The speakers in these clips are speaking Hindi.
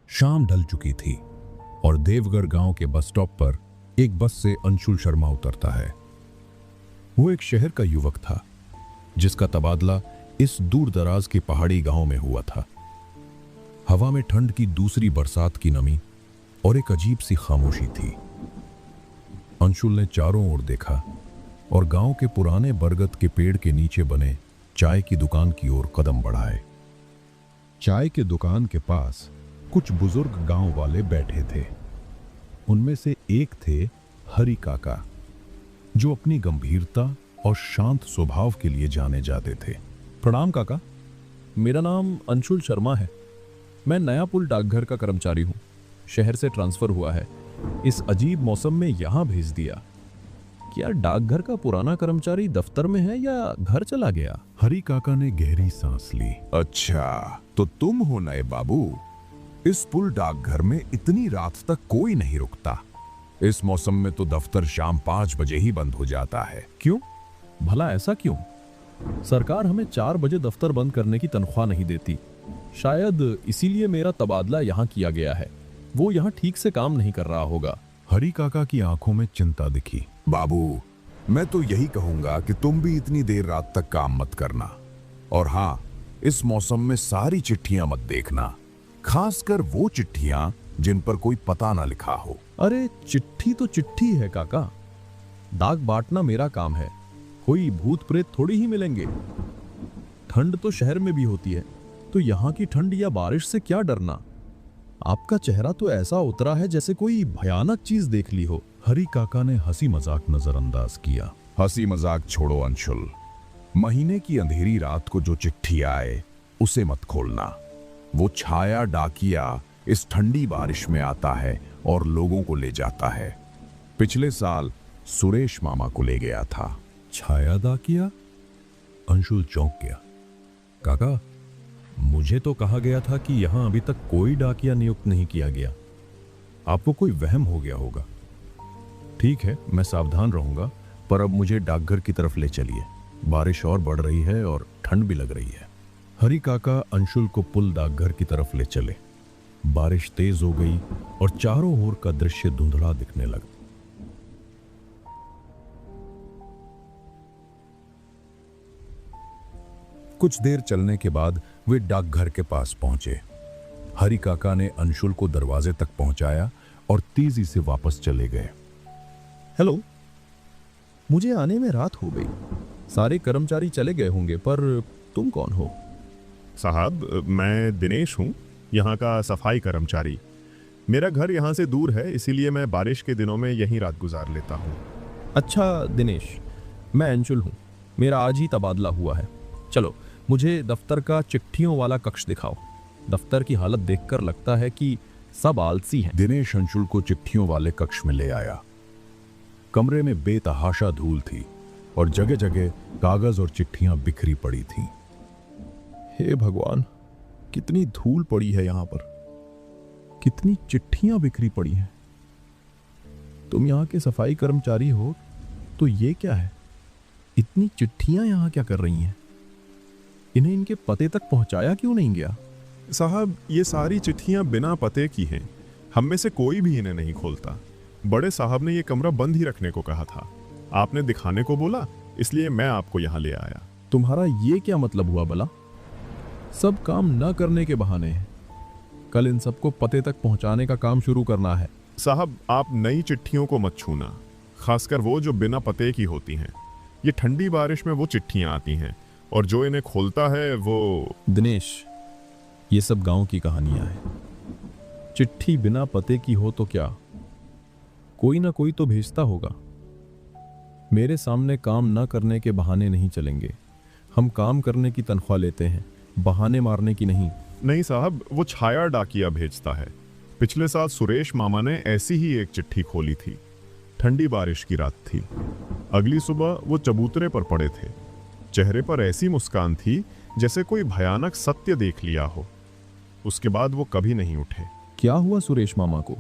शाम ढल चुकी थी और देवगढ़ गांव के बस स्टॉप पर एक बस से अंशुल शर्मा उतरता है। वो एक शहर का युवक था जिसका तबादला इस दूर दराज के पहाड़ी गांव में हुआ था। हवा में ठंड की दूसरी बरसात की नमी और एक अजीब सी खामोशी थी। अंशुल ने चारों ओर देखा और गांव के पुराने बरगद के पेड़ के नीचे बने चाय की दुकान की ओर कदम बढ़ाए। चाय के दुकान के पास कुछ बुजुर्ग गांव वाले बैठे थे। उनमें से एक थे हरि काका, जो अपनी गंभीरता और शांत स्वभाव के लिए जाने जाते थे। प्रणाम काका, मेरा नाम अंशुल शर्मा है। मैं नया पुल डाकघर का कर्मचारी हूँ। शहर से ट्रांसफर हुआ है, इस अजीब मौसम में यहाँ भेज दिया। क्या डाकघर का पुराना कर्मचारी दफ्तर में है या घर चला गया? हरि काका ने गहरी सांस ली। अच्छा, तो तुम हो नए बाबू। इस पुल डाकघर में इतनी रात तक कोई नहीं रुकता। इस मौसम में तो दफ्तर शाम 5 बजे ही बंद हो जाता है। क्यों? भला ऐसा क्यों? सरकार हमें 4 बजे दफ्तर बंद करने की तनख्वाह नहीं देती। शायद इसीलिए मेरा तबादला यहाँ किया गया है। वो यहाँ ठीक से काम नहीं कर रहा होगा। हरि काका की आंखों में चिंता दिखी। बाबू, मैं तो यही कहूंगा कि तुम भी इतनी देर रात तक काम मत करना। और हाँ, इस मौसम में सारी चिट्ठियां मत देखना, खासकर वो चिट्ठियां जिन पर कोई पता ना लिखा हो। अरे चिट्ठी तो चिट्ठी है काका। डाक बांटना मेरा काम है। कोई भूत प्रेत थोड़ी ही मिलेंगे। ठंड तो शहर में भी होती है, तो यहाँ की ठंड या बारिश से क्या डरना। आपका चेहरा तो ऐसा उतरा है जैसे कोई भयानक चीज देख ली हो। हरि काका ने हंसी मजाक नजरअंदाज किया। हंसी मजाक छोड़ो अंशुल। महीने की अंधेरी रात को जो चिट्ठी आए उसे मत खोलना। वो छाया डाकिया इस ठंडी बारिश में आता है और लोगों को ले जाता है। पिछले साल सुरेश मामा को ले गया था। छाया डाकिया? अंशुल चौंक गया। काका, मुझे तो कहा गया था कि यहां अभी तक कोई डाकिया नियुक्त नहीं किया गया। आपको कोई वहम हो गया होगा। ठीक है, मैं सावधान रहूंगा, पर अब मुझे डाकघर की तरफ ले चलिए। बारिश और बढ़ रही है और ठंड भी लग रही है। हरि काका अंशुल को पुल डाकघर की तरफ ले चले। बारिश तेज हो गई और चारों ओर का दृश्य धुंधला दिखने लगा। कुछ देर चलने के बाद वे डाकघर के पास पहुंचे। हरि काका ने अंशुल को दरवाजे तक पहुंचाया और तेजी से वापस चले गए। हेलो, मुझे आने में रात हो गई। सारे कर्मचारी चले गए होंगे, पर तुम कौन हो? साहब, मैं दिनेश हूँ, यहाँ का सफाई कर्मचारी। मेरा घर यहाँ से दूर है, इसीलिए मैं बारिश के दिनों में यहीं रात गुजार लेता हूँ। अच्छा दिनेश, मैं अंशुल हूँ। मेरा आज ही तबादला हुआ है। चलो, मुझे दफ्तर का चिट्ठियों वाला कक्ष दिखाओ। दफ्तर की हालत देखकर लगता है कि सब आलसी हैं। दिनेश अंशुल को चिट्ठियों वाले कक्ष में ले आया। कमरे में बेतहाशा धूल थी और जगह जगह कागज और चिट्ठियां बिखरी पड़ी थीं। हे भगवान, कितनी धूल पड़ी है यहाँ पर। कितनी चिट्ठियां बिखरी पड़ी हैं। तुम यहाँ के सफाई कर्मचारी हो, तो ये क्या है? इतनी चिट्ठियां यहाँ क्या कर रही हैं? इन्हें इनके पते तक पहुंचाया क्यों नहीं गया? साहब, ये सारी चिट्ठियाँ बिना पते की हैं। हम में से कोई भी इन्हें नहीं खोलता। बड़े साहब ने ये कमरा बंद ही रखने को कहा था। आपने दिखाने को बोला, इसलिए मैं आपको यहाँ ले आया। तुम्हारा ये क्या मतलब हुआ भला? सब काम न करने के बहाने हैं। कल इन सबको पते तक पहुंचाने का काम शुरू करना है। साहब, आप नई चिट्ठियों को मत छूना, खासकर वो जो बिना पते की होती हैं। ये ठंडी बारिश में वो चिट्ठियाँ आती हैं और जो इन्हें खोलता है वो... दिनेश, ये सब गांव की कहानियां हैं। चिट्ठी बिना पते की हो तो क्या, कोई ना कोई तो भेजता होगा। मेरे सामने काम ना करने के बहाने नहीं चलेंगे। हम काम करने की तनख्वाह लेते हैं, बहाने मारने की नहीं। नहीं साहब, वो छाया डाकिया भेजता है। पिछले साल सुरेश मामा ने ऐसी ही एक चिट्ठी खोली थी। ठंडी बारिश की रात थी। अगली सुबह वो चबूतरे पर पड़े थे। चेहरे पर ऐसी मुस्कान थी जैसे कोई भयानक सत्य देख लिया हो। उसके बाद वो कभी नहीं उठे। क्या हुआ सुरेश मामा को?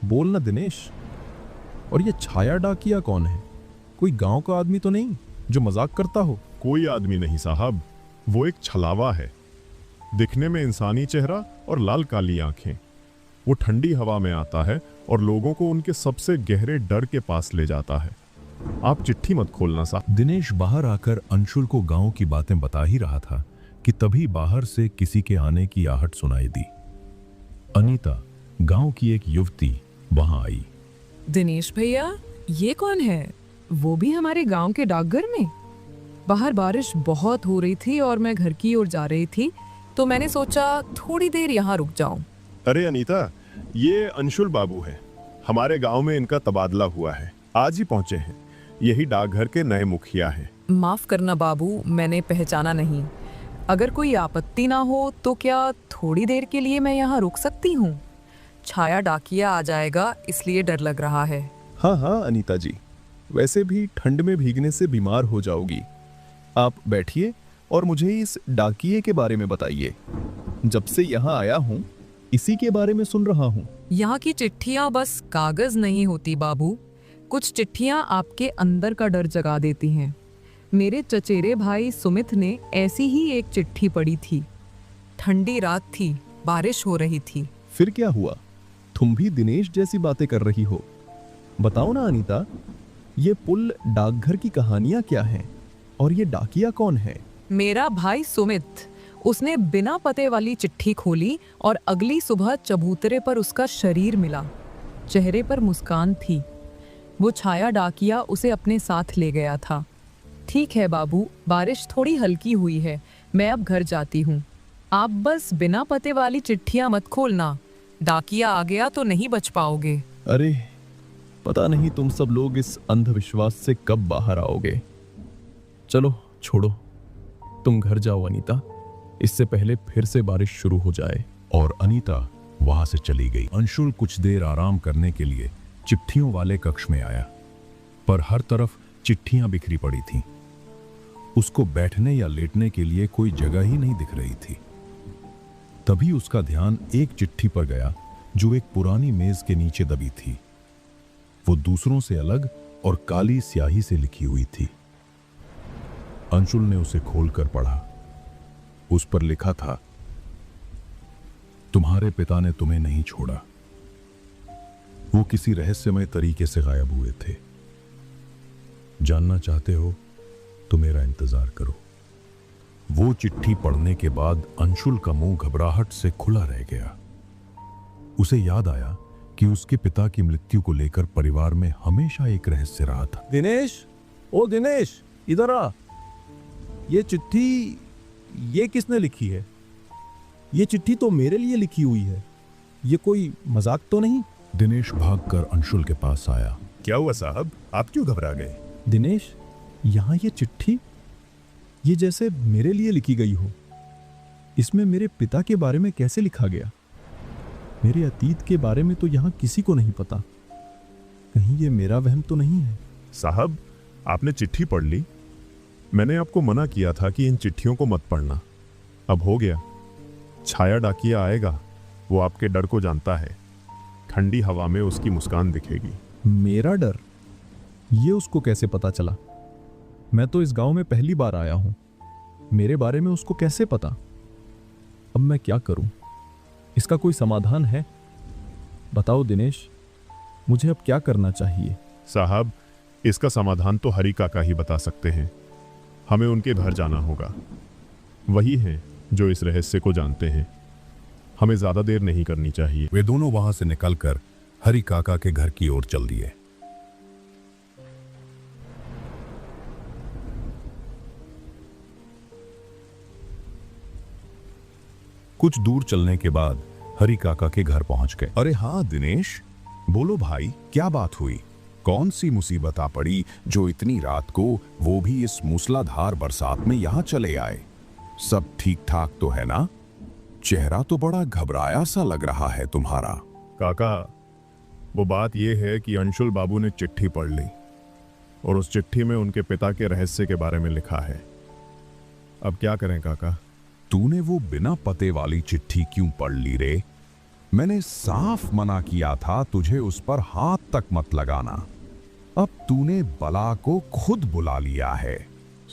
बोलना दिनेश। और ये छाया डाकिया कौन है? कोई गांव का आदमी तो नहीं जो मजाक करता हो? कोई आदमी नहीं साहब, वो एक छलावा है। दिखने में इंसानी चेहरा और लाल काली आंखें। वो ठंडी हवा में आता है और लोगों को उनके सबसे गहरे डर के पास ले जाता है। आप चिट्ठी मत खोलना साहब। दिनेश बाहर आकर अंशुल को गांव की बातें बता ही रहा था कि तभी बाहर से किसी के आने की आहट सुनाई दी। अनीता, गांव की एक युवती, वहां आई। दिनेश भैया, ये कौन है? वो भी हमारे गांव के डाकघर में? बाहर बारिश बहुत हो रही थी और मैं घर की ओर जा रही थी, तो मैंने सोचा थोड़ी देर यहाँ रुक जाऊं। अरे अनीता, ये अंशुल बाबू है। हमारे गांव में इनका तबादला हुआ है, आज ही पहुंचे हैं। यही डाकघर के नए मुखिया हैं। माफ करना बाबू, मैंने पहचाना नहीं। अगर कोई आपत्ति ना हो तो क्या थोड़ी देर के लिए मैं यहाँ रुक सकती हूँ? छाया डाकिया आ जाएगा, इसलिए डर लग रहा है। हाँ हाँ अनीता जी, वैसे भी ठंड में भीगने से बीमार हो जाओगी। आप बैठिए और मुझे इस डाकिये के बारे में बताइए। जब से यहाँ आया हूँ इसी के बारे में सुन रहा हूँ। यहाँ की चिट्ठियाँ बस कागज नहीं होती बाबू, कुछ चिट्ठियाँ आपके अंदर का डर जगा देती हैं। मेरे चचेरे भाई सुमित ने ऐसी ही एक चिट्ठी पढ़ी थी। ठंडी रात थी, बारिश हो रही थी। फिर क्या हुआ? तुम भी दिनेश जैसी बातें कर रही हो। बताओ ना अनीता, ये पुल डाकघर की कहानियां क्या हैं और ये डाकिया कौन है? मेरा भाई सुमित, उसने बिना पते वाली चिट्ठी खोली और अगली सुबह चबूतरे पर उसका शरीर मिला। चेहरे पर मुस्कान थी। वो छाया डाकिया उसे अपने साथ ले गया था। ठीक है बाबू, बारिश थोड़ी हल्की हुई है, मैं अब घर जाती हूँ। आप बस बिना पते वाली चिट्ठियाँ मत खोलना, डाकिया आ गया तो नहीं बच पाओगे। अरे पता नहीं तुम सब लोग इस अंधविश्वास से कब बाहर आओगे। चलो छोड़ो, तुम घर जाओ अनीता, इससे पहले फिर से बारिश शुरू हो जाए। और अनीता वहां से चली गई। अंशुल कुछ देर आराम करने के लिए चिट्ठियों वाले कक्ष में आया, पर हर तरफ चिट्ठियां बिखरी पड़ी थीं। उसको बैठने या लेटने के लिए कोई जगह ही नहीं दिख रही थी। तभी उसका ध्यान एक चिट्ठी पर गया जो एक पुरानी मेज के नीचे दबी थी। वो दूसरों से अलग और काली स्याही से लिखी हुई थी। अंशुल ने उसे खोलकर पढ़ा। उस पर लिखा था, तुम्हारे पिता ने तुम्हें नहीं छोड़ा। वो किसी रहस्यमय तरीके से गायब हुए थे। जानना चाहते हो तो मेरा इंतजार करो। वो चिट्ठी पढ़ने के बाद अंशुल का मुंह घबराहट से खुला रह गया। उसे याद आया कि उसके पिता की मृत्यु को लेकर परिवार में हमेशा एक रहस्य रहा था। दिनेश, ओ दिनेश, इधर आ। ये चिट्ठी ये किसने लिखी है? ये चिट्ठी तो मेरे लिए लिखी हुई है। ये कोई मजाक तो नहीं? दिनेश भागकर अंशुल के पास आया। क्या हुआ साहब, आप क्यों घबरा गए? दिनेश, यहाँ ये चिट्ठी, ये जैसे मेरे लिए लिखी गई हो। इसमें मेरे पिता के बारे में कैसे लिखा गया? मेरे अतीत के बारे में तो यहाँ किसी को नहीं पता। कहीं ये मेरा वहम तो नहीं है? साहब, आपने चिट्ठी पढ़ ली। मैंने आपको मना किया था कि इन चिट्ठियों को मत पढ़ना। अब हो गया। छाया डाकिया आएगा, वो आपके डर को जानता है। ठंडी हवा में उसकी मुस्कान दिखेगी। मेरा डर? ये उसको कैसे पता चला? मैं तो इस गांव में पहली बार आया हूं। मेरे बारे में उसको कैसे पता? अब मैं क्या करूं? इसका कोई समाधान है? बताओ दिनेश, मुझे अब क्या करना चाहिए? साहब, इसका समाधान तो हरी काका ही बता सकते हैं। हमें उनके घर जाना होगा। वही हैं जो इस रहस्य को जानते हैं। हमें ज्यादा देर नहीं करनी चाहिए। वे दोनों वहां से निकलकर हरी काका के घर की ओर चल दिए। कुछ दूर चलने के बाद हरी काका के घर पहुंच गए। अरे हाँ दिनेश, बोलो भाई, क्या बात हुई? कौन सी मुसीबत आ पड़ी जो इतनी रात को, वो भी इस मूसलाधार बरसात में यहाँ चले आए? सब ठीक ठाक तो है ना? चेहरा तो बड़ा घबराया सा लग रहा है तुम्हारा। काका, वो बात यह है कि अंशुल बाबू ने चिट्ठी पढ़ ली और उस चिट्ठी में उनके पिता के रहस्य के बारे में लिखा है। अब क्या करें काका? तूने वो बिना पते वाली चिट्ठी क्यों पढ़ ली रे? मैंने साफ मना किया था तुझे उस पर हाथ तक मत लगाना। अब तूने बला को खुद बुला लिया है।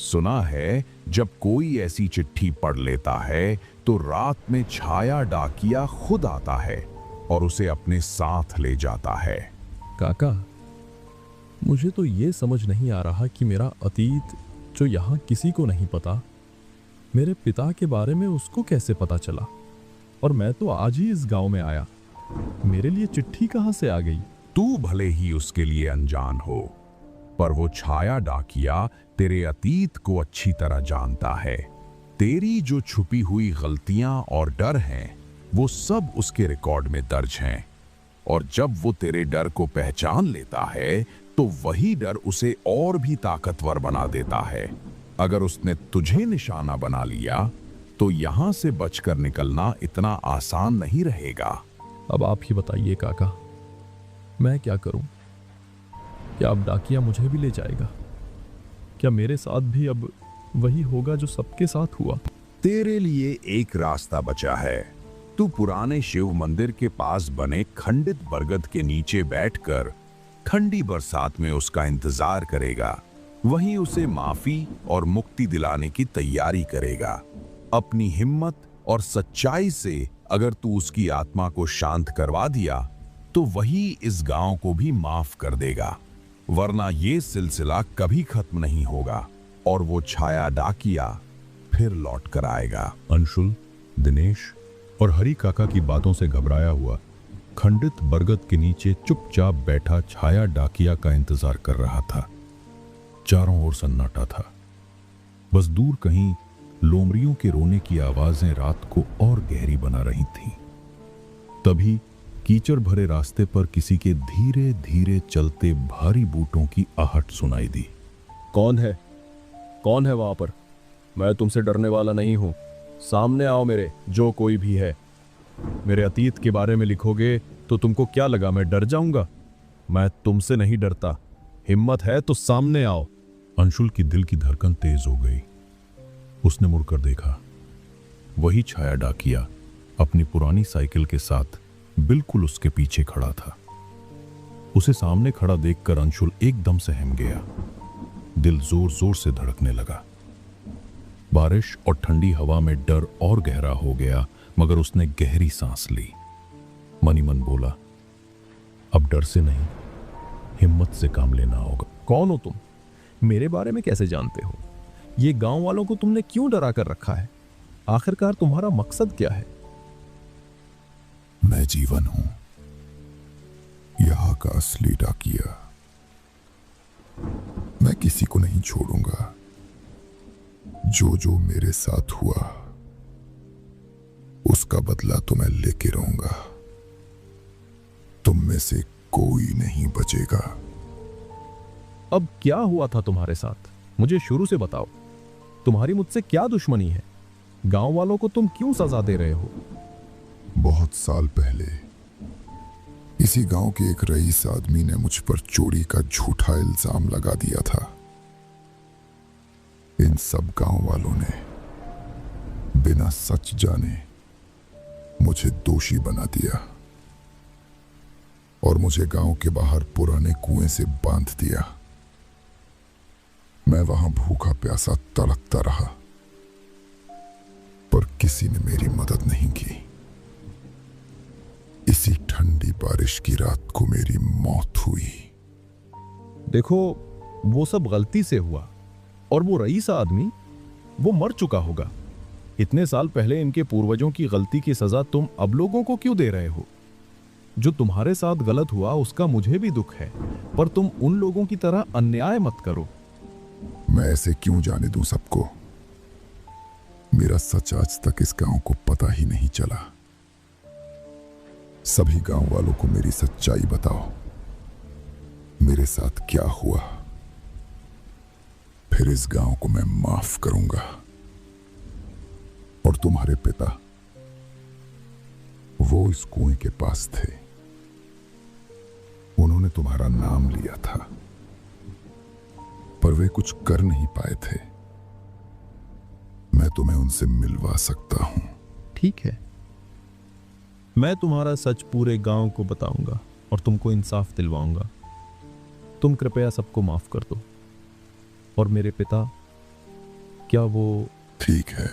सुना है जब कोई ऐसी चिट्ठी पढ़ लेता है तो रात में छाया डाकिया खुद आता है और उसे अपने साथ ले जाता है। काका, मुझे तो ये समझ नहीं आ रहा कि मेरा अतीत जो यहाँ किसी को नहीं पता, मेरे पिता के बारे में उसको कैसे पता चला। और मैं तो आज ही इस गांव में आया, मेरे लिए चिट्ठी कहाँ से आ गई? तू भले ही उसके लिए अनजान हो, पर वो छाया डाकिया तेरे अतीत को अच्छी तरह जानता है। तेरी जो छुपी हुई गलतियां और डर हैं, वो सब उसके रिकॉर्ड में दर्ज हैं। और जब वो तेरे डर को पहचान लेता है, तो वही डर उसे और भी ताकतवर बना देता है। अगर उसने तुझे निशाना बना लिया, तो यहां से बचकर निकलना इतना आसान नहीं रहेगा। अब आप ही बताइए काका, मैं क्या करूं? क्या अब डाकिया मुझे भी ले जाएगा? क्या मेरे साथ भी अब वही होगा जो सबके साथ हुआ? तेरे लिए एक रास्ता बचा है। तू पुराने शिव मंदिर के पास बने खंडित बरगद के नीचे बैठकर ठंडी बरसात में उसका इंतजार करेगा। वहीं उसे माफी और मुक्ति दिलाने की तैयारी करेगा। अपनी हिम्मत और सच्चाई से अगर तू उसकी आत्मा को शांत करवा दिया, तो वही इस गांव को भी माफ कर देगा। वरना ये सिलसिला कभी खत्म नहीं होगा और वो छाया डाकिया फिर लौट कर आएगा। अंशुल, दिनेश और हरी काका की बातों से घबराया हुआ खंडित बरगद के नीचे चुपचाप बैठा छाया डाकिया का इंतजार कर रहा था। चारों ओर सन्नाटा था। बस दूर कहीं लोमड़ियों के रोने की आवाजें रात को और गहरी बना रही थीं। तभी कीचड़ भरे रास्ते पर किसी के धीरे धीरे चलते भारी बूटों की आहट सुनाई दी। कौन है? कौन है वहां पर? मैं तुमसे डरने वाला नहीं हूं। सामने आओ मेरे, जो कोई भी है। मेरे अतीत के बारे में लिखोगे तो तुमको क्या लगा मैं डर जाऊंगा? मैं तुमसे नहीं डरता। हिम्मत है तो सामने आओ। अंशुल की दिल की धड़कन तेज हो गई। उसने मुड़कर देखा। वही छाया डाकिया अपनी पुरानी साइकिल के साथ बिल्कुल उसके पीछे खड़ा था। उसे सामने खड़ा देखकर अंशुल एकदम सहम गया। दिल जोर जोर से धड़कने लगा। बारिश और ठंडी हवा में डर और गहरा हो गया, मगर उसने गहरी सांस ली। मनी मन बोला, अब डर से नहीं, हिम्मत से काम लेना होगा। कौन हो तुम? मेरे बारे में कैसे जानते हो? ये गांव वालों को तुमने क्यों डरा कर रखा है? आखिरकार तुम्हारा मकसद क्या है? मैं जीवन हूं, यहां का असली डाकिया। मैं किसी को नहीं छोड़ूंगा। जो जो मेरे साथ हुआ, उसका बदला तो मैं लेके रहूंगा। तुम में से कोई नहीं बचेगा। अब क्या हुआ था तुम्हारे साथ? मुझे शुरू से बताओ। तुम्हारी मुझसे क्या दुश्मनी है? गांव वालों को तुम क्यों सजा दे रहे हो? बहुत साल पहले इसी गांव के एक रईस आदमी ने मुझ पर चोरी का झूठा इल्जाम लगा दिया था। इन सब गांव वालों ने बिना सच जाने मुझे दोषी बना दिया और मुझे गांव के बाहर पुराने कुएं से बांध दिया। मैं वहां भूखा प्यासा तड़पता रहा, पर किसी ने मेरी मदद नहीं की। इसी ठंडी बारिश की रात को मेरी मौत हुई। देखो, वो सब गलती से हुआ और वो रईस आदमी, वो मर चुका होगा। इतने साल पहले इनके पूर्वजों की गलती की सजा तुम अब लोगों को क्यों दे रहे हो? जो तुम्हारे साथ गलत हुआ उसका मुझे भी दुख है, पर तुम उन लोगों की तरह अन्याय मत करो। मैं ऐसे क्यों जाने दूं सबको? मेरा सच आज तक इस गांव को पता ही नहीं चला। सभी गांव वालों को मेरी सच्चाई बताओ। मेरे साथ क्या हुआ? फिर इस गांव को मैं माफ करूंगा। और तुम्हारे पिता, वो इस कुएं के पास थे। उन्होंने तुम्हारा नाम लिया था, पर वे कुछ कर नहीं पाए थे। मैं तुम्हें उनसे मिलवा सकता हूं। ठीक है, मैं तुम्हारा सच पूरे गांव को बताऊंगा और तुमको इंसाफ दिलवाऊंगा। तुम कृपया सबको माफ कर दो। और मेरे पिता, क्या वो? ठीक है,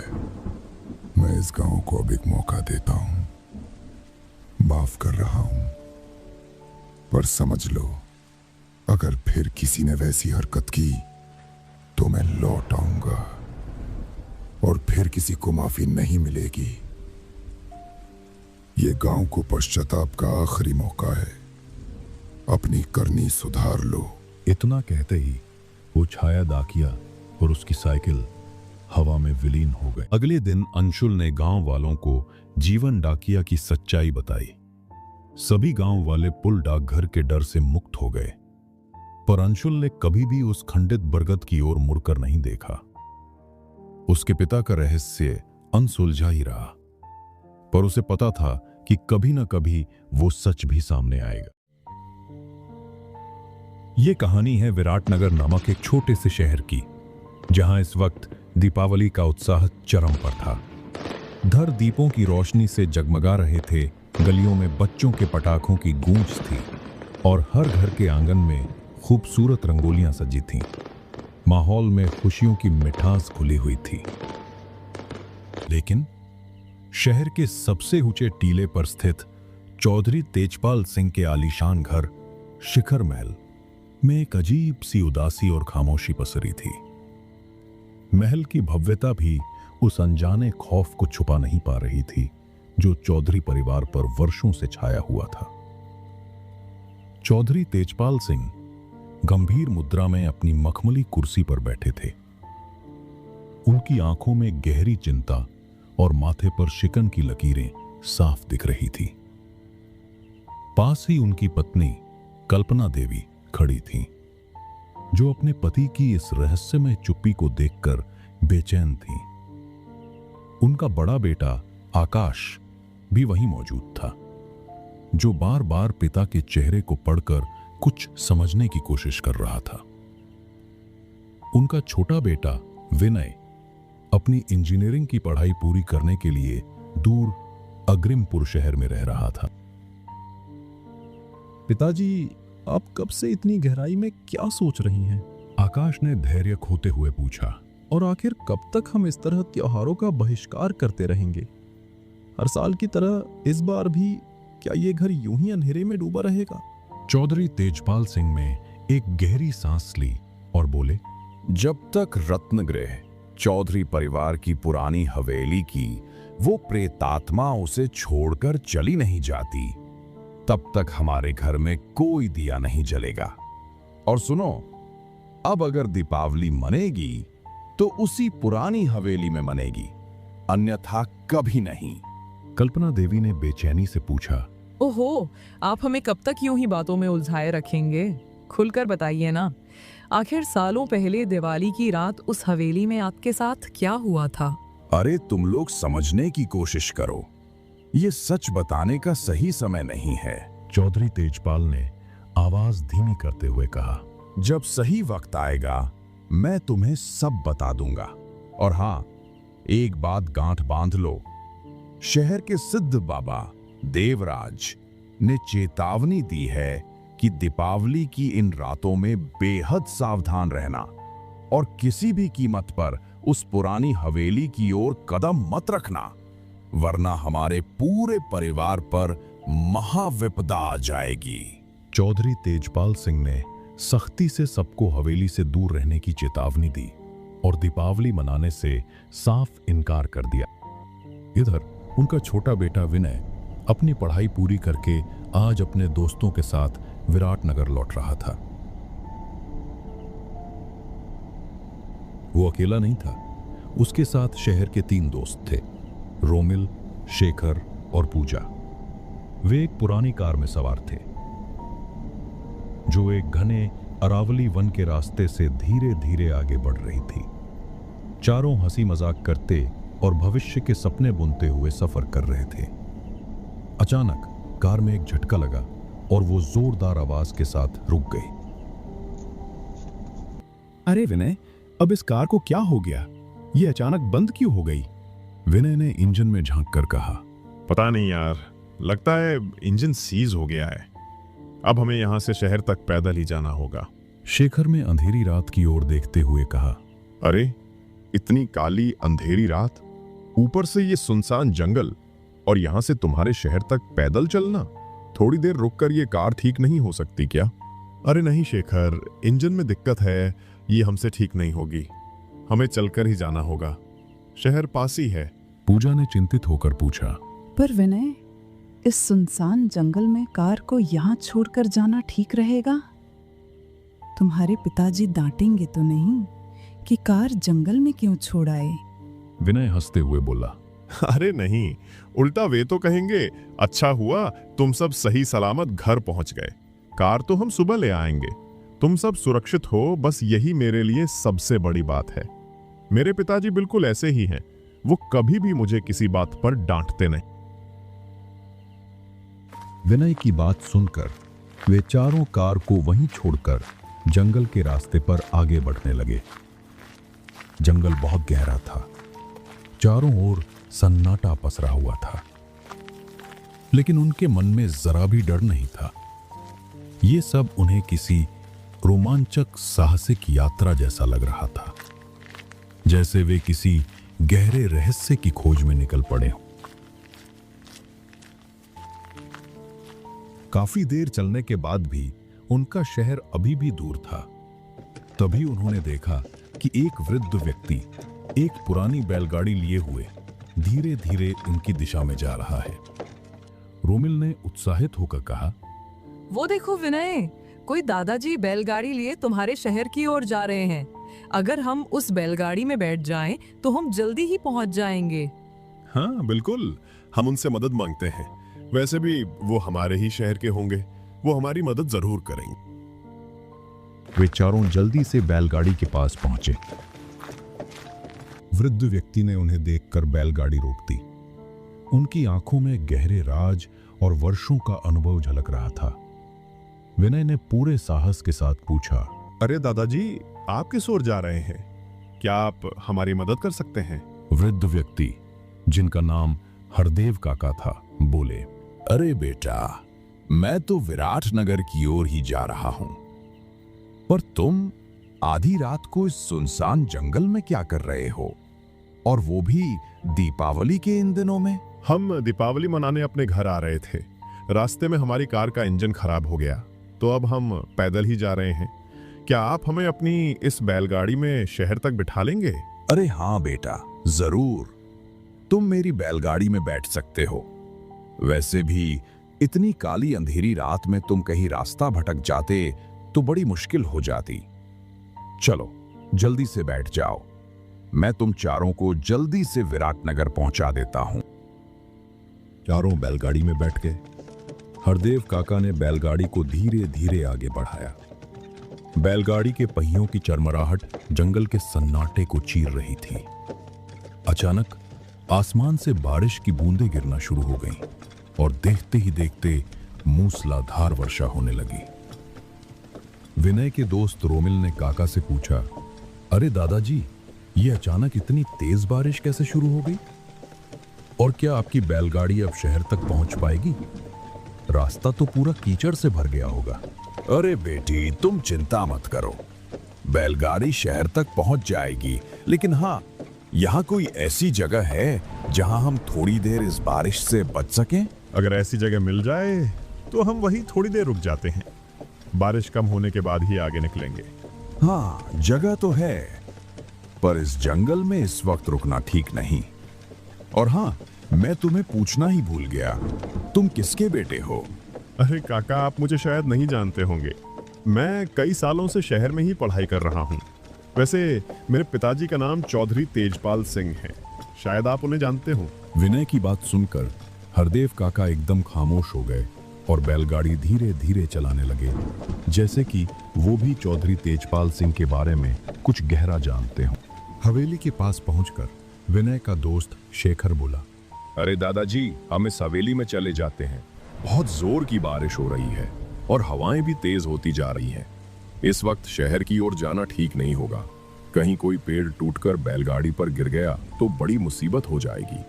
मैं इस गांव को अब एक मौका देता हूं। माफ कर रहा हूं, पर समझ लो अगर फिर किसी ने वैसी हरकत की तो मैं लौट आऊंगा और फिर किसी को माफी नहीं मिलेगी। ये गांव को पश्चाताप का आखिरी मौका है, अपनी करनी सुधार लो। इतना कहते ही वो छाया डाकिया और उसकी साइकिल हवा में विलीन हो गए। अगले दिन अंशुल ने गांव वालों को जीवन डाकिया की सच्चाई बताई। सभी गांव वाले पुल डाकघर के डर से मुक्त हो गए, पर अंशुल ने कभी भी उस खंडित बरगद की ओर मुड़कर नहीं देखा। उसके पिता का रहस्य अनसुलझा ही रहा, पर उसे पता था कि कभी न कभी वो सच भी सामने आएगा। ये कहानी है विराटनगर नामक एक छोटे से शहर की, जहां इस वक्त दीपावली का उत्साह चरम पर था। घर दीपों की रोशनी से जगमगा रहे थे, गलियों में बच्चों के पटाखों की गूंज थी और हर घर के आंगन में खूबसूरत रंगोलियां सजी थीं। माहौल में खुशियों की मिठास घुली हुई थी। लेकिन शहर के सबसे ऊंचे टीले पर स्थित चौधरी तेजपाल सिंह के आलीशान घर शिखर महल में एक अजीब सी उदासी और खामोशी पसरी थी। महल की भव्यता भी उस अनजाने खौफ को छुपा नहीं पा रही थी जो चौधरी परिवार पर वर्षों से छाया हुआ था। चौधरी तेजपाल सिंह गंभीर मुद्रा में अपनी मखमली कुर्सी पर बैठे थे। उनकी आंखों में गहरी चिंता और माथे पर शिकन की लकीरें साफ दिख रही थी। पास ही उनकी पत्नी कल्पना देवी खड़ी थीं, जो अपने पति की इस रहस्यमय चुप्पी को देखकर बेचैन थीं। उनका बड़ा बेटा आकाश भी वहीं मौजूद था, जो बार बार पिता के चेहरे को पढ़कर कुछ समझने की कोशिश कर रहा था। उनका छोटा बेटा विनय अपनी इंजीनियरिंग की पढ़ाई पूरी करने के लिए दूर अग्रिमपुर शहर में रह रहा था। पिताजी, आप कब से इतनी गहराई में क्या सोच रही हैं? आकाश ने धैर्य खोते हुए पूछा। और आखिर कब तक हम इस तरह त्योहारों का बहिष्कार करते रहेंगे? हर साल की तरह इस बार भी क्या ये घर यूं ही अंधेरे में डूबा रहेगा? चौधरी तेजपाल सिंह ने एक गहरी सांस ली और बोले, जब तक रत्नगृह चौधरी परिवार की पुरानी हवेली की वो प्रेतात्मा उसे छोड़कर चली नहीं जाती, तब तक हमारे घर में कोई दिया नहीं जलेगा। और सुनो, अब अगर दीपावली मनेगी तो उसी पुरानी हवेली में मनेगी, अन्यथा कभी नहीं। कल्पना देवी ने बेचैनी से पूछा, ओहो, आप हमें कब तक यूं ही बातों में उलझाए रखेंगे? खुलकर बताइए ना, आखिर सालों पहले दिवाली की रात उस हवेली में आपके साथ क्या हुआ था? अरे तुम लोग समझने की कोशिश करो, ये सच बताने का सही समय नहीं है। चौधरी तेजपाल ने आवाज धीमी करते हुए कहा, जब सही वक्त आएगा मैं तुम्हें सब बता दूंगा। और हाँ, एक बात गांठ बांध लो, शहर के सिद्ध बाबा देवराज ने चेतावनी दी है कि दीपावली की इन रातों में बेहद सावधान रहना और किसी भी कीमत पर उस पुरानी हवेली की ओर कदम मत रखना, वरना हमारे पूरे परिवार पर महाविपदा आ जाएगी। चौधरी तेजपाल सिंह ने सख्ती से सबको हवेली से दूर रहने की चेतावनी दी और दीपावली मनाने से साफ इनकार कर दिया। इधर उनका छोटा बेटा विनय अपनी पढ़ाई पूरी करके आज अपने दोस्तों के साथ विराटनगर लौट रहा था। वो अकेला नहीं था, उसके साथ शहर के 3 दोस्त थे, रोमिल, शेखर और पूजा। वे एक पुरानी कार में सवार थे, जो एक घने अरावली वन के रास्ते से धीरे धीरे आगे बढ़ रही थी। चारों हंसी मजाक करते और भविष्य के सपने बुनते हुए सफर कर रहे थे। अचानक कार में एक झटका लगा और वो जोरदार आवाज के साथ रुक गई। अरे विनय, अब इस कार को क्या हो गया? ये अचानक बंद क्यों हो गई? विनय ने इंजन में झांक कर कहा, पता नहीं यार, लगता है इंजन सीज हो गया है। अब हमें यहाँ से शहर तक पैदल ही जाना होगा। शेखर ने अंधेरी रात की ओर देखते हुए कहा, अरे इतनी काली अंधेरी रात, ऊपर से ये सुनसान जंगल और यहां से तुम्हारे शहर तक पैदल चलना? थोड़ी देर रुककर ये कार ठीक नहीं हो सकती क्या? अरे नहीं शेखर, इंजन में दिक्कत है, ये हमसे ठीक नहीं होगी। हमें चलकर ही जाना होगा, शहर पास ही है। पूजा ने चिंतित होकर पूछा, पर विनय, इस सुनसान जंगल में कार को यहाँ छोड़कर जाना ठीक रहेगा? तुम्हारे पिताजी डांटेंगे तो नहीं कि कार जंगल में क्यों छोड़ आए? विनय हंसते हुए बोला, अरे नहीं, उल्टा वे तो कहेंगे अच्छा हुआ तुम सब सही सलामत घर पहुंच गए। कार तो हम सुबह ले आएंगे, तुम सब सुरक्षित हो, बस यही मेरे लिए सबसे बड़ी बात है। मेरे पिताजी बिल्कुल ऐसे ही हैं, वो कभी भी मुझे किसी बात पर डांटते नहीं। विनय की बात सुनकर वे चारों कार को वहीं छोड़कर जंगल के रास्ते पर आगे बढ़ने लगे। जंगल बहुत गहरा था, चारों ओर सन्नाटा पसरा हुआ था, लेकिन उनके मन में जरा भी डर नहीं था। ये सब उन्हें किसी रोमांचक साहसिक यात्रा जैसा लग रहा था, जैसे वे किसी गहरे रहस्य की खोज में निकल पड़े हों। काफी देर चलने के बाद भी उनका शहर अभी भी दूर था। तभी उन्होंने देखा कि एक वृद्ध व्यक्ति एक पुरानी बैलगाड़ी लिए हुए धीरे धीरे उनकी दिशा में जा रहा है। रोमिल ने उत्साहित होकर कहा, वो देखो विनय, कोई दादाजी बैलगाड़ी लिए तुम्हारे शहर की ओर जा रहे हैं। अगर हम उस बैलगाड़ी में बैठ जाएं तो हम जल्दी ही पहुंच जाएंगे। हाँ बिल्कुल, हम उनसे मदद मांगते हैं। वैसे भी वो हमारे ही शहर के होंगे, वो हमारी मदद जरूर करेंगे। वे चारों जल्दी से बैलगाड़ी के पास पहुंचे। वृद्ध व्यक्ति ने उन्हें देखकर बैलगाड़ी रोक दी। उनकी आंखों में गहरे राज और वर्षों का अनुभव झलक रहा था। विनय ने पूरे साहस के साथ पूछा, अरे दादाजी, आप किस ओर जा रहे हैं? क्या आप हमारी मदद कर सकते हैं? वृद्ध व्यक्ति, जिनका नाम हरदेव काका था, बोले, अरे बेटा, मैं तो विराटनगर की ओर ही जा रहा हूं, पर तुम आधी रात को इस सुनसान जंगल में क्या कर रहे हो, और वो भी दीपावली के इन दिनों में? हम दीपावली मनाने अपने घर आ रहे थे। रास्ते में हमारी कार का इंजन खराब हो गया, तो अब हम पैदल ही जा रहे हैं। क्या आप हमें अपनी इस बैलगाड़ी में शहर तक बिठा लेंगे? अरे हाँ बेटा, जरूर, तुम मेरी बैलगाड़ी में बैठ सकते हो। वैसे भी इतनी काली अंधेरी रात में तुम कहीं रास्ता भटक जाते तो बड़ी मुश्किल हो जाती। चलो जल्दी से बैठ जाओ, मैं तुम चारों को जल्दी से विराटनगर पहुंचा देता हूं। चारों बैलगाड़ी में बैठ गए। हरदेव काका ने बैलगाड़ी को धीरे धीरे आगे बढ़ाया। बैलगाड़ी के पहियों की चरमराहट जंगल के सन्नाटे को चीर रही थी। अचानक आसमान से बारिश की बूंदें गिरना शुरू हो गईं और देखते ही देखते मूसलाधार वर्षा होने लगी। विनय के दोस्त रोमिल ने काका से पूछा, अरे दादाजी, ये अचानक इतनी तेज बारिश कैसे शुरू हो गई? और क्या आपकी बैलगाड़ी अब शहर तक पहुंच पाएगी? रास्ता तो पूरा कीचड़ से भर गया होगा। अरे बेटी, तुम चिंता मत करो, बैलगाड़ी शहर तक पहुंच जाएगी। लेकिन हाँ, यहाँ कोई ऐसी जगह है जहाँ हम थोड़ी देर इस बारिश से बच सकें? अगर ऐसी जगह मिल जाए तो हम वहीं थोड़ी देर रुक जाते हैं। बारिश कम होने के बाद ही आगे निकलेंगे। हाँ, जगह तो है, पर इस जंगल में इस वक्त रुकना ठीक नहीं। और हाँ, मैं तुम्हें पूछना ही भूल गया, तुम किसके बेटे हो? अरे काका, आप मुझे शायद नहीं जानते होंगे। मैं कई सालों से शहर में ही पढ़ाई कर रहा हूँ। वैसे मेरे पिताजी का नाम चौधरी तेजपाल सिंह है, शायद आप उन्हें जानते हो। विनय की बात सुनकर हरदेव काका एकदम खामोश हो गए और बैलगाड़ी धीरे धीरे चलाने लगे, जैसे कि वो भी चौधरी तेजपाल सिंह के बारे में कुछ गहरा जानते हों। हवेली के पास पहुंचकर विनय का दोस्त शेखर बोला, अरे दादाजी, हम इस हवेली में चले जाते हैं। बहुत जोर की बारिश हो रही है और हवाएं भी तेज होती जा रही हैं। इस वक्त शहर की ओर जाना ठीक नहीं होगा। कहीं कोई पेड़ टूटकर बैलगाड़ी पर गिर गया तो बड़ी मुसीबत हो जाएगी।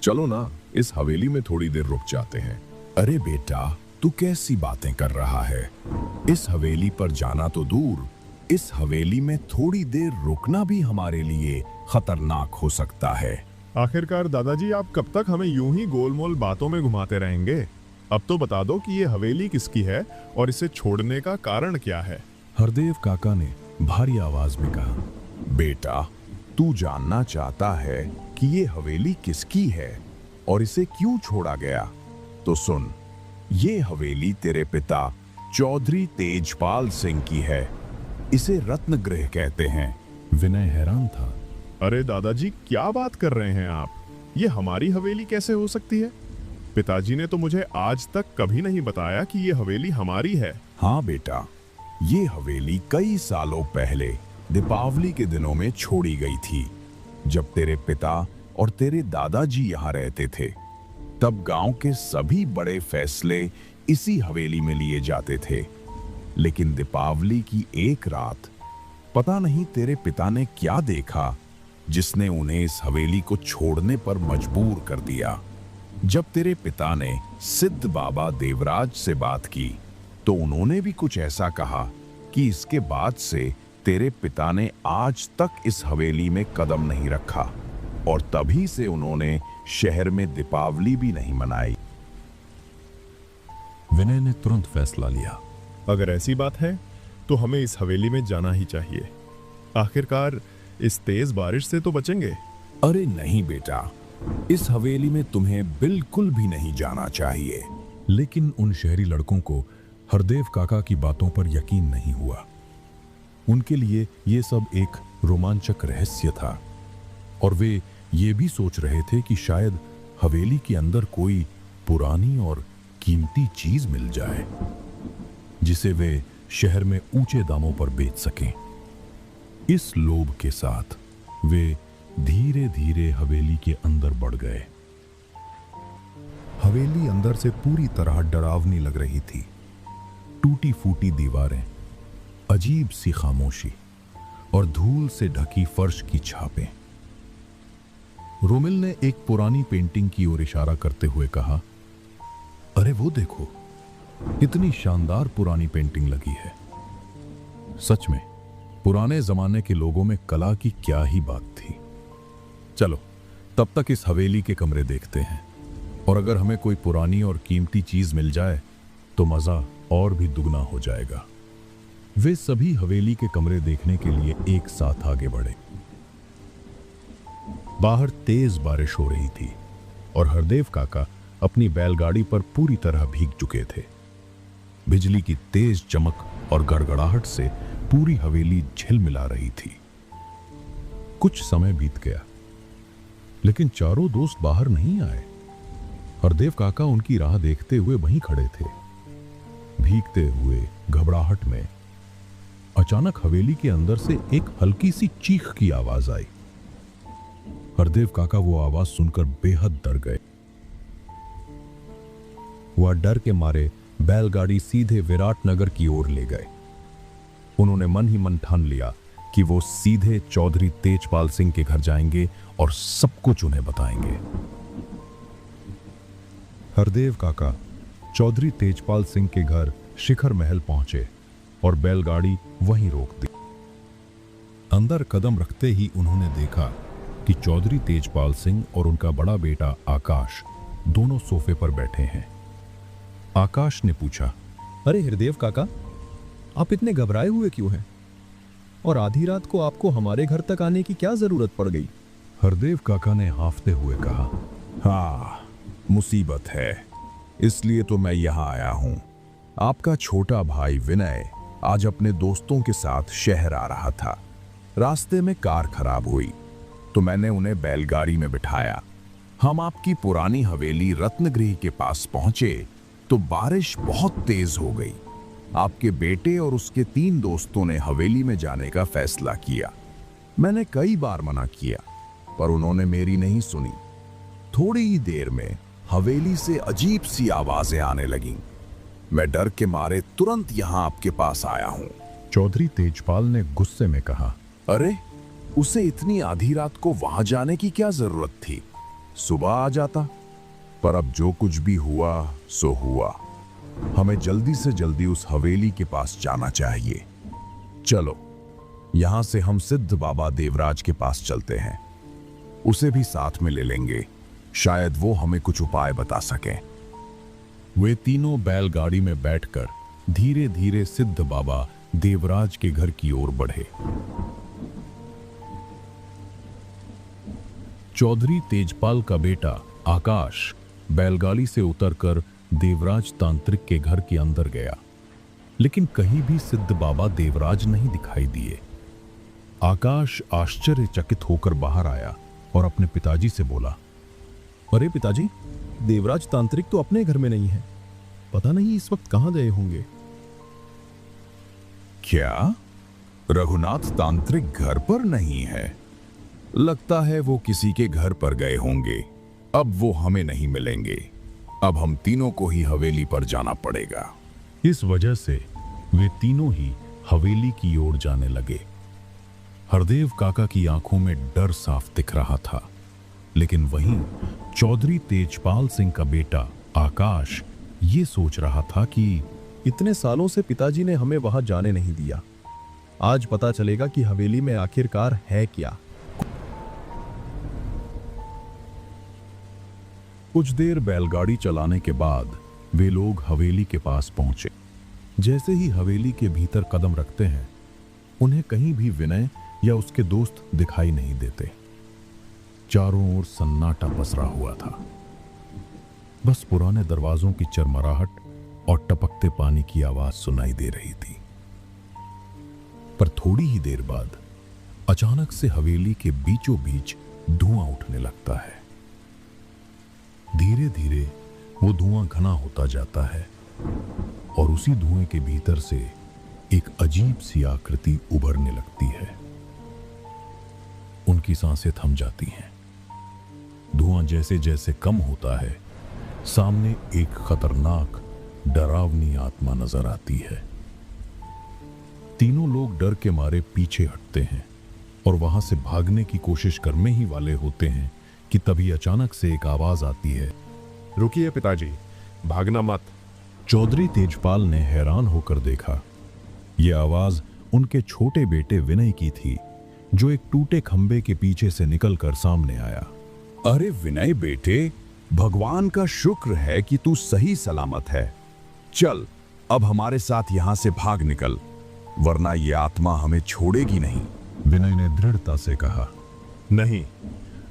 चलो ना, इस हवेली में थोड़ी देर रुक जाते हैं। अरे बेटा, तू कैसी बातें कर रहा है? इस हवेली पर जाना तो दूर, इस हवेली में थोड़ी देर रुकना भी हमारे लिए खतरनाक हो सकता है। आखिरकार दादाजी, आप कब तक हमें यूं ही गोलमोल बातों में घुमाते रहेंगे? अब तो बता दो कि ये हवेली किसकी है और इसे छोड़ने का कारण क्या है। हरदेव काका ने भारी आवाज में कहा, बेटा, तू जानना चाहता है कि ये हवेली किसकी है और इसे क्यों छोड़ा गया? तो सुन, ये हवेली तेरे पिता चौधरी तेजपाल सिंह की है। इसे रत्नगृह कहते हैं। विनय हैरान था। अरे दादाजी, क्या बात कर रहे हैं आप? ये हमारी हवेली कैसे हो सकती है? पिताजी ने तो मुझे आज तक कभी नहीं बताया कि ये हवेली हमारी है। हाँ बेटा, ये हवेली कई सालों पहले दीपावली के दिनों में छोड़ी गई थी। जब तेरे पिता और तेरे दादाजी यहाँ रहते थे, तब गांव के सभी बड़े फैसले इसी हवेली में लिए जाते थे। लेकिन दीपावली की एक रात पता नहीं तेरे पिता ने क्या देखा जिसने उन्हें इस हवेली को छोड़ने पर मजबूर कर दिया। जब तेरे पिता ने सिद्ध बाबा देवराज से बात की तो उन्होंने भी कुछ ऐसा कहा कि इसके बाद से तेरे पिता ने आज तक इस हवेली में कदम नहीं रखा और तभी से उन्होंने शहर में दीपावली भी नहीं मनाई। विनय ने तुरंत फैसला लिया, अगर ऐसी बात है तो हमें इस हवेली में जाना ही चाहिए। आखिरकार इस तेज बारिश से तो बचेंगे। अरे नहीं बेटा, इस हवेली में तुम्हें बिल्कुल भी नहीं जाना चाहिए। लेकिन उन शहरी लड़कों को हरदेव काका की बातों पर यकीन नहीं हुआ। उनके लिए ये सब एक रोमांचक रहस्य था और वे ये भी सोच रहे थे कि शायद हवेली के अंदर कोई पुरानी और कीमती चीज मिल जाए जिसे वे शहर में ऊंचे दामों पर बेच सकें। इस लोभ के साथ वे धीरे धीरे हवेली के अंदर बढ़ गए। हवेली अंदर से पूरी तरह डरावनी लग रही थी। टूटी फूटी दीवारें, अजीब सी खामोशी और धूल से ढकी फर्श की छापें। रोमिल ने एक पुरानी पेंटिंग की ओर इशारा करते हुए कहा, अरे वो देखो, कितनी शानदार पुरानी पेंटिंग लगी है। सच में पुराने जमाने के लोगों में कला की क्या ही बात थी। चलो तब तक इस हवेली के कमरे देखते हैं और अगर हमें कोई पुरानी और कीमती चीज मिल जाए तो मजा और भी दुगना हो जाएगा। वे सभी हवेली के कमरे देखने के लिए एक साथ आगे बढ़े। बाहर तेज बारिश हो रही थी और हरदेव काका अपनी बैलगाड़ी पर पूरी तरह भीग चुके थे। बिजली की तेज चमक और गड़गड़ाहट से पूरी हवेली झिलमिला रही थी। कुछ समय बीत गया लेकिन चारों दोस्त बाहर नहीं आए। हरदेव काका उनकी राह देखते हुए वहीं खड़े थे। भीगते हुए घबराहट में अचानक हवेली के अंदर से एक हल्की सी चीख की आवाज आई। हरदेव काका वो आवाज सुनकर बेहद डर गए। वह डर के मारे बैलगाड़ी सीधे विराटनगर की ओर ले गए। उन्होंने मन ही मन ठान लिया कि वो सीधे चौधरी तेजपाल सिंह के घर जाएंगे और सब कुछ उन्हें बताएंगे। हरदेव काका चौधरी तेजपाल सिंह के घर शिखर महल पहुंचे और बैलगाड़ी वहीं रोक दी। अंदर कदम रखते ही उन्होंने देखा कि चौधरी तेजपाल सिंह और उनका बड़ा बेटा आकाश दोनों सोफे पर बैठे हैं। आकाश ने पूछा, अरे हरदेव काका, आप इतने घबराए हुए क्यों हैं? और आधी रात को आपको हमारे घर तक आने की क्या जरूरत पड़ गई? हरदेव काका ने हांफते हुए कहा, हाँ, मुसीबत है, इसलिए तो मैं यहाँ आया हूँ। आपका छोटा भाई विनय आज अपने दोस्तों के साथ शहर आ रहा था। रास्ते में कार खराब हुई तो मैंने उन्हें बैलगाड़ी में बिठाया। हम आपकी पुरानी हवेली रत्नगृह के पास पहुंचे तो बारिश बहुत तेज हो गई। आपके बेटे और उसके 3 दोस्तों ने हवेली में जाने का फैसला किया। मैंने कई बार मना किया पर उन्होंने मेरी नहीं सुनी। थोड़ी ही देर में हवेली से अजीब सी आवाजें आने लगीं। मैं डर के मारे तुरंत यहां आपके पास आया हूं। चौधरी तेजपाल ने गुस्से में कहा, अरे, उसे इतनी आधी रात को वहां जाने की क्या जरूरत थी? सुबह आ जाता। पर अब जो कुछ भी हुआ सो हुआ। हमें जल्दी से जल्दी उस हवेली के पास जाना चाहिए। चलो, यहां से हम सिद्ध बाबा देवराज के पास चलते हैं। उसे भी साथ में ले लेंगे, शायद वो हमें कुछ उपाय बता सकें। वे तीनों बैलगाड़ी में बैठकर धीरे धीरे सिद्ध बाबा देवराज के घर की ओर बढ़े। चौधरी तेजपाल का बेटा आकाश बैलगाड़ी से उतरकर देवराज तांत्रिक के घर के अंदर गया, लेकिन कहीं भी सिद्ध बाबा देवराज नहीं दिखाई दिए। आकाश आश्चर्यचकित होकर बाहर आया और अपने पिताजी से बोला, अरे पिताजी, देवराज तांत्रिक तो अपने घर में नहीं है, पता नहीं इस वक्त कहां गए होंगे। क्या रघुनाथ तांत्रिक घर पर नहीं है? लगता है वो किसी के घर पर गए होंगे। अब वो हमें नहीं मिलेंगे। अब हम तीनों को ही हवेली पर जाना पड़ेगा। इस वजह से वे तीनों ही हवेली की ओर जाने लगे। हरदेव काका की आंखों में डर साफ दिख रहा था, लेकिन वहीं चौधरी तेजपाल सिंह का बेटा आकाश ये सोच रहा था कि इतने सालों से पिताजी ने हमें वहां जाने नहीं दिया, आज पता चलेगा कि हवेली में आखिरकार है क्या। कुछ देर बैलगाड़ी चलाने के बाद वे लोग हवेली के पास पहुंचे। जैसे ही हवेली के भीतर कदम रखते हैं, उन्हें कहीं भी विनय या उसके दोस्त दिखाई नहीं देते। चारों ओर सन्नाटा पसरा हुआ था। बस पुराने दरवाजों की चरमराहट और टपकते पानी की आवाज सुनाई दे रही थी। पर थोड़ी ही देर बाद अचानक से हवेली के बीचों बीच धुआं उठने लगता है। धीरे धीरे वो धुआं घना होता जाता है और उसी धुएं के भीतर से एक अजीब सी आकृति उभरने लगती है। उनकी सांसें थम जाती हैं। धुआं जैसे जैसे कम होता है, सामने एक खतरनाक डरावनी आत्मा नजर आती है। तीनों लोग डर के मारे पीछे हटते हैं और वहां से भागने की कोशिश करने ही वाले होते हैं कि तभी अचानक से एक आवाज आती है, रुकिए पिताजी, भागना मत। चौधरी तेजपाल ने हैरान होकर देखा। यह आवाज उनके छोटे बेटे विनय की थी, जो एक टूटे खंबे के पीछे से निकलकर सामने आया। अरे विनय बेटे, भगवान का शुक्र है कि तू सही सलामत है। चल अब हमारे साथ यहां से भाग निकल, वरना ये आत्मा हमें छोड़ेगी नहीं। विनय ने दृढ़ता से कहा। नहीं,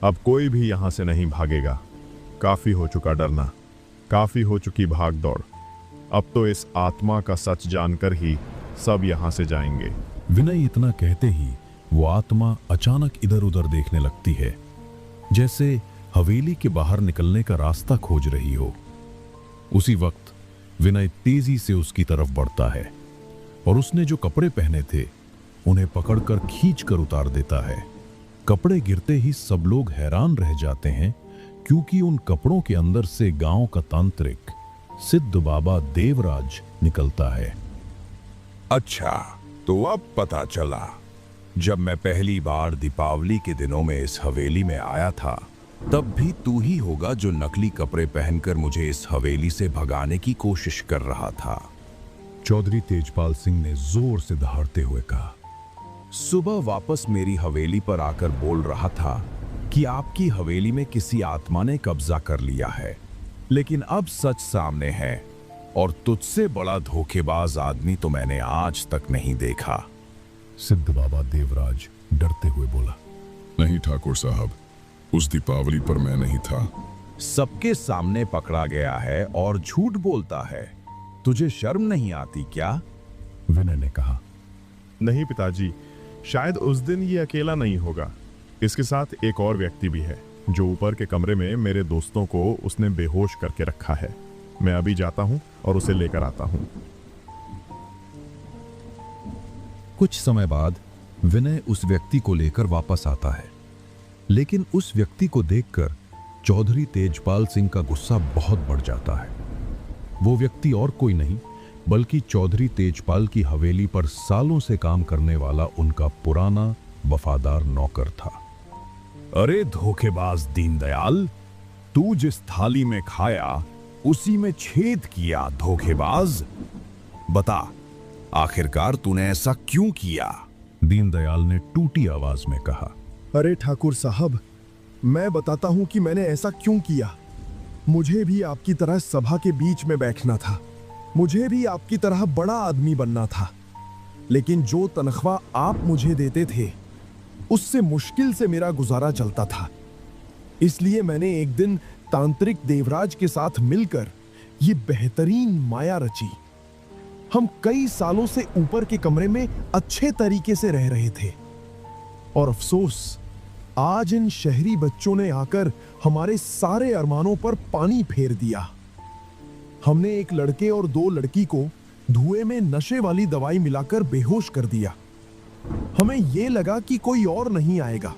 अब कोई भी यहां से नहीं भागेगा। काफी हो चुका डरना, काफी हो चुकी भाग दौड़। अब तो इस आत्मा का सच जानकर ही सब यहां से जाएंगे। विनय इतना कहते ही वो आत्मा अचानक इधर उधर देखने लगती है, जैसे हवेली के बाहर निकलने का रास्ता खोज रही हो। उसी वक्त विनय तेजी से उसकी तरफ बढ़ता है और उसने जो कपड़े पहने थे उन्हें पकड़कर खींचकर उतार देता है। कपड़े गिरते ही सब लोग हैरान रह जाते हैं, क्योंकि उन कपड़ों के अंदर से गांव का तांत्रिक सिद्ध बाबा देवराज निकलता है। अच्छा, तो अब पता चला। जब मैं पहली बार दीपावली के दिनों में इस हवेली में आया था, तब भी तू ही होगा जो नकली कपड़े पहनकर मुझे इस हवेली से भगाने की कोशिश कर रहा था। चौधरी तेजपाल सिंह ने जोर से दहाड़ते हुए कहा। सुबह वापस मेरी हवेली पर आकर बोल रहा था कि आपकी हवेली में किसी आत्मा ने कब्जा कर लिया है, लेकिन अब सच सामने है और तुझसे बड़ा धोखेबाज आदमी तो मैंने आज तक नहीं देखा। सिद्ध बाबा देवराज डरते हुए बोला, नहीं ठाकुर साहब, उस दीपावली पर मैं नहीं था। सबके सामने पकड़ा गया है और झूठ बोलता है। तुझे शर्म नहीं आती क्या? विनय ने कहा। नहीं पिताजी, शायद उस दिन ये अकेला नहीं होगा। इसके साथ एक और व्यक्ति भी है, जो ऊपर के कमरे में मेरे दोस्तों को उसने बेहोश करके रखा है। मैं अभी जाता हूं और उसे लेकर आता हूं। कुछ समय बाद विनय उस व्यक्ति को लेकर वापस आता है, लेकिन उस व्यक्ति को देखकर चौधरी तेजपाल सिंह का गुस्सा बहुत बढ़ जाता है। वो व्यक्ति और कोई नहीं बल्कि चौधरी तेजपाल की हवेली पर सालों से काम करने वाला उनका पुराना वफादार नौकर था। अरे धोखेबाज दीनदयाल, तू जिस थाली में खाया उसी में छेद किया। धोखेबाज, बता आखिरकार तूने ऐसा क्यों किया? दीनदयाल ने टूटी आवाज में कहा। अरे ठाकुर साहब, मैं बताता हूं कि मैंने ऐसा क्यों किया। मुझे भी आपकी तरह सभा के बीच में बैठना था, मुझे भी आपकी तरह बड़ा आदमी बनना था, लेकिन जो तनख्वाह आप मुझे देते थे उससे मुश्किल से मेरा गुजारा चलता था। इसलिए मैंने एक दिन तांत्रिक देवराज के साथ मिलकर ये बेहतरीन माया रची। हम कई सालों से ऊपर के कमरे में अच्छे तरीके से रह रहे थे, और अफसोस आज इन शहरी बच्चों ने आकर हमारे सारे अरमानों पर पानी फेर दिया। हमने एक लड़के और 2 लड़की को धुएं में नशे वाली दवाई मिलाकर बेहोश कर दिया। हमें यह लगा कि कोई और नहीं आएगा,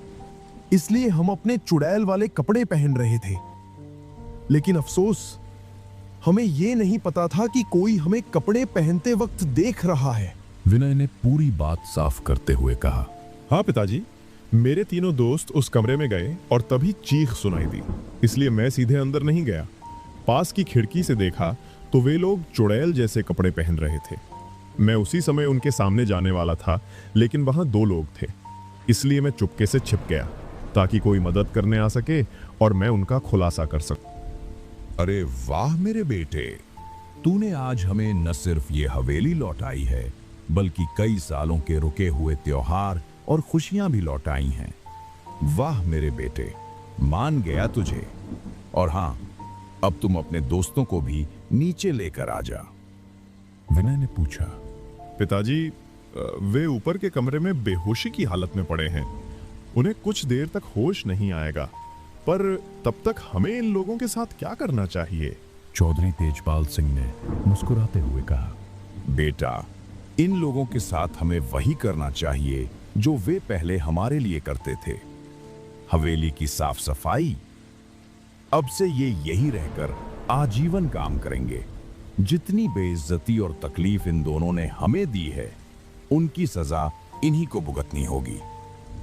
इसलिए हम अपने चुड़ैल वाले कपड़े पहन रहे थे। लेकिन अफसोस, हमें यह नहीं पता था कि कोई हमें कपड़े पहनते वक्त देख रहा है। विनय ने पूरी बात साफ करते हुए कहा। हाँ पिताजी, मेरे तीनों दोस्त उस कमरे में गए और तभी चीख सुनाई दी, इसलिए मैं सीधे अंदर नहीं गया। पास की खिड़की से देखा तो वे लोग चुड़ैल जैसे कपड़े पहन रहे थे। मैं उसी समय उनके सामने जाने वाला था, लेकिन वहां 2 लोग थे, इसलिए मैं चुपके से छिप गया ताकि कोई मदद करने आ सके और मैं उनका खुलासा कर सकूं। अरे वाह मेरे बेटे, तूने आज हमें न सिर्फ ये हवेली लौटाई है, बल्कि कई सालों के रुके हुए त्योहार और खुशियां भी लौटाई हैं। वाह मेरे बेटे, मान गया तुझे। और हां, अब तुम अपने दोस्तों को भी नीचे लेकर आ जा। विनय ने पूछा। पिताजी, वे ऊपर के कमरे में बेहोशी की हालत में पड़े हैं। उन्हें कुछ देर तक होश नहीं आएगा, पर तब तक हमें इन लोगों के साथ क्या करना चाहिए? चौधरी तेजपाल सिंह ने मुस्कुराते हुए कहा। बेटा, इन लोगों के साथ हमें वही करना चाहिए जो वे पहले हमारे लिए करते थे, हवेली की साफ सफाई। अब से ये यही रहकर आजीवन काम करेंगे। जितनी बेइज्जती और तकलीफ इन दोनों ने हमें दी है, उनकी सजा इन्हीं को भुगतनी होगी।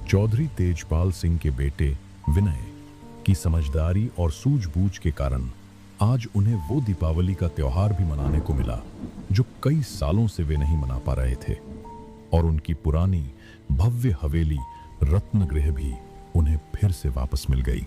चौधरी तेजपाल सिंह के बेटे विनय की समझदारी और सूझबूझ के कारण आज उन्हें वो दीपावली का त्योहार भी मनाने को मिला जो कई सालों से वे नहीं मना पा रहे थे, और उनकी पुरानी भव्य हवेली रत्नगृह भी उन्हें फिर से वापस मिल गई।